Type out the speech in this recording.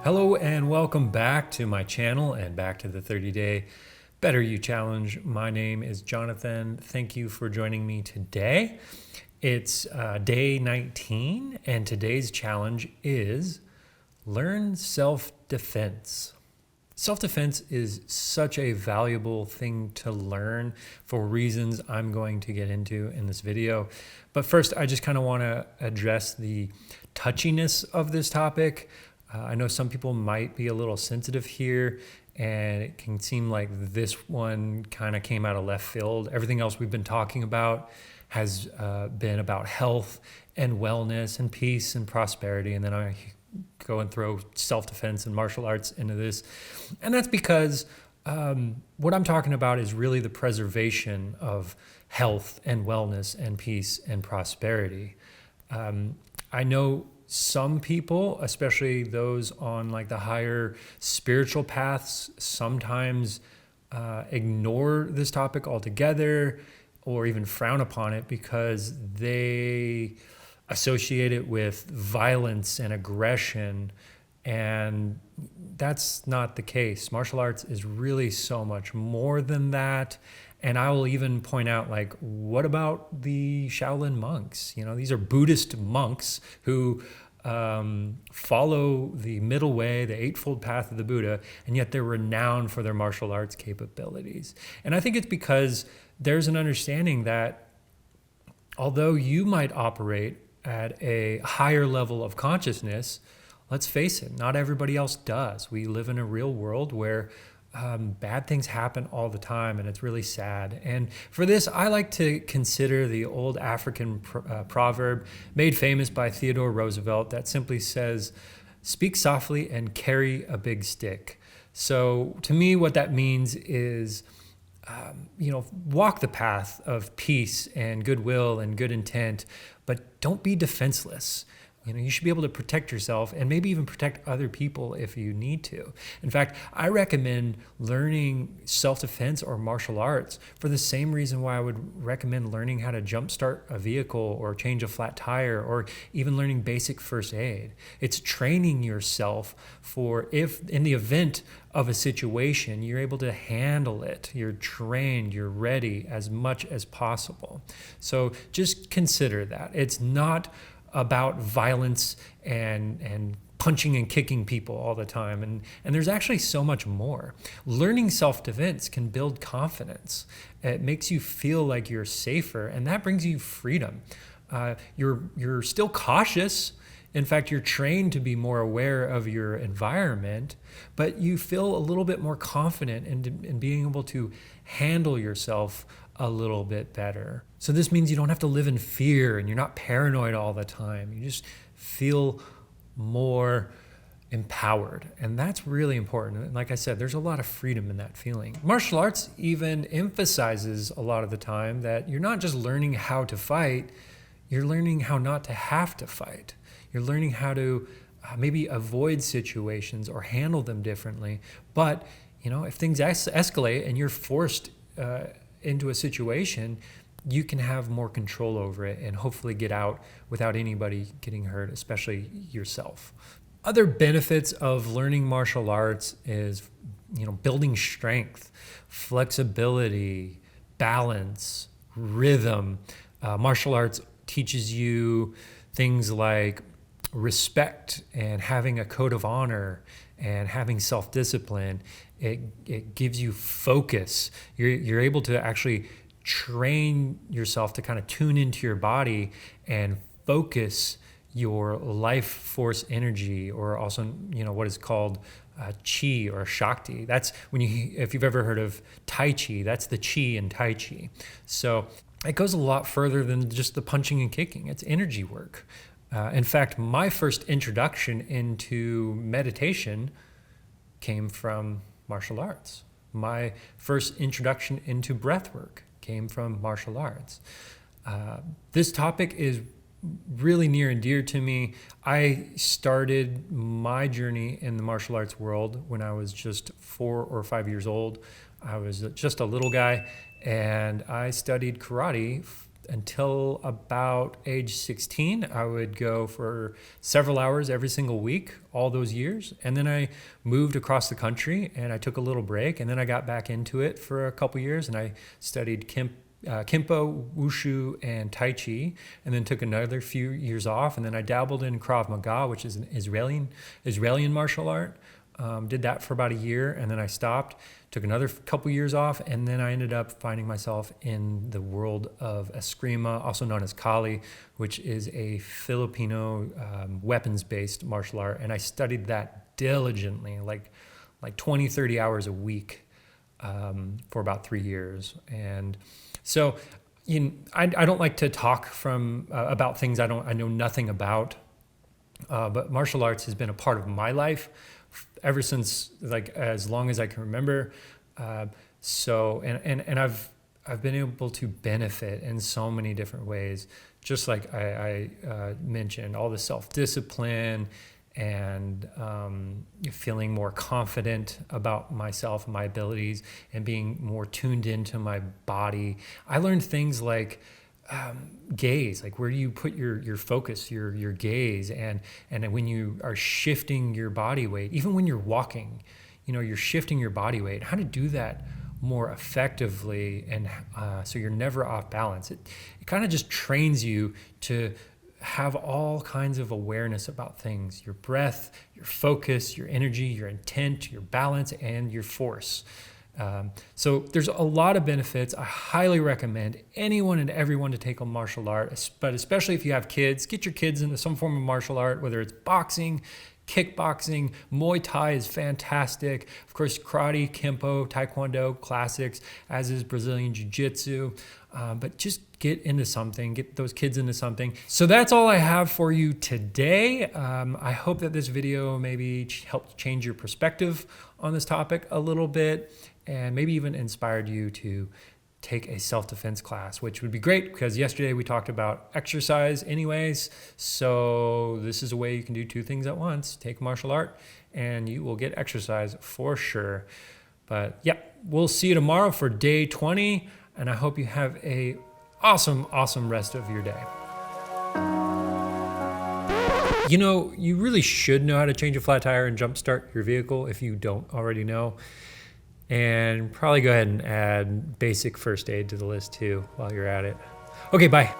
Hello and welcome back to my channel and back to the 30-day Better You Challenge. My name is Jonathan. Thank you for joining me today. It's day 19 and today's challenge is learn self-defense. Self-defense is such a valuable thing to learn for reasons I'm going to get into in this video. But first, I just kind of want to address the touchiness of this topic. I know some people might be a little sensitive here, and it can seem like this one kind of came out of left field. Everything else we've been talking about has been about health and wellness and peace and prosperity, and then I go and throw self-defense and martial arts into this. And that's because what I'm talking about is really the preservation of health and wellness and peace and prosperity. I know some people, especially those on like the higher spiritual paths, sometimes ignore this topic altogether or even frown upon it because they associate it with violence and aggression, and that's not the case. Martial arts is really so much more than that. And I will even point out, like, what about the Shaolin monks? You know, these are Buddhist monks who follow the middle way, the Eightfold Path of the Buddha, and yet they're renowned for their martial arts capabilities. And I think it's because there's an understanding that although you might operate at a higher level of consciousness, let's face it, not everybody else does. We live in a real world where bad things happen all the time, and it's really sad. And for this, I like to consider the old African proverb made famous by Theodore Roosevelt that simply says, "Speak softly and carry a big stick." So to me, what that means is, walk the path of peace and goodwill and good intent, but don't be defenseless. You should be able to protect yourself and maybe even protect other people if you need to. In fact, I recommend learning self-defense or martial arts for the same reason why I would recommend learning how to jumpstart a vehicle or change a flat tire or even learning basic first aid. It's training yourself for if in the event of a situation, you're able to handle it. You're trained, you're ready as much as possible. So just consider that. It's not about violence and punching and kicking people all the time. And there's actually so much more. Learning self-defense can build confidence. It makes you feel like you're safer, and that brings you freedom. You're still cautious. In fact, you're trained to be more aware of your environment, but you feel a little bit more confident in being able to handle yourself a little bit better. So this means you don't have to live in fear and you're not paranoid all the time. You just feel more empowered. And that's really important. And like I said, there's a lot of freedom in that feeling. Martial arts even emphasizes a lot of the time that you're not just learning how to fight, you're learning how not to have to fight. You're learning how to maybe avoid situations or handle them differently. But, if things escalate and you're forced into a situation, you can have more control over it and hopefully get out without anybody getting hurt, especially yourself. Other benefits of learning martial arts is, building strength, flexibility, balance, rhythm. Martial arts teaches you things like respect and having a code of honor and having self-discipline. It gives you focus. You're able to actually train yourself to kind of tune into your body and focus your life force energy, or also what is called chi or shakti. That's if you've ever heard of Tai Chi, that's the chi in Tai Chi. So it goes a lot further than just the punching and kicking. It's energy work. In fact, my first introduction into meditation came from martial arts. My first introduction into breath work came from martial arts. This topic is really near and dear to me. I started my journey in the martial arts world when I was just 4 or 5 years old. I was just a little guy, and I studied karate until about age 16. I would go for several hours every single week, all those years. And then I moved across the country and I took a little break, and then I got back into it for a couple years, and I studied Kempo, Wushu, and Tai Chi, and then took another few years off. And then I dabbled in Krav Maga, which is an Israeli martial art. Did that for about a year, and then I stopped, took another couple years off, and then I ended up finding myself in the world of Eskrima, also known as Kali, which is a Filipino weapons-based martial art. And I studied that diligently, like 20, 30 hours a week for about 3 years. And so I don't like to talk about things I know nothing about, but martial arts has been a part of my life ever since, like, as long as I can remember. So I've been able to benefit in so many different ways, just like I mentioned, all the self-discipline and feeling more confident about myself and my abilities and being more tuned into my body. I learned things like gaze, like where do you put your focus, your gaze, and when you are shifting your body weight, even when you're walking, you're shifting your body weight, how to do that more effectively, and so you're never off balance. It kind of just trains you to have all kinds of awareness about things: your breath, your focus, your energy, your intent, your balance, and your force. So there's a lot of benefits. I highly recommend anyone and everyone to take a martial art, but especially if you have kids, get your kids into some form of martial art, whether it's boxing, kickboxing, Muay Thai is fantastic. Of course, karate, Kempo, Taekwondo, classics, as is Brazilian Jiu-Jitsu. But just get into something, get those kids into something. So that's all I have for you today. I hope that this video maybe helped change your perspective on this topic a little bit, and maybe even inspired you to take a self-defense class, which would be great because yesterday we talked about exercise anyways. So this is a way you can do two things at once: take martial art and you will get exercise for sure. But yeah, we'll see you tomorrow for day 20. And I hope you have a awesome rest of your day. You really should know how to change a flat tire and jumpstart your vehicle if you don't already know. And probably go ahead and add basic first aid to the list too while you're at it. Okay, bye.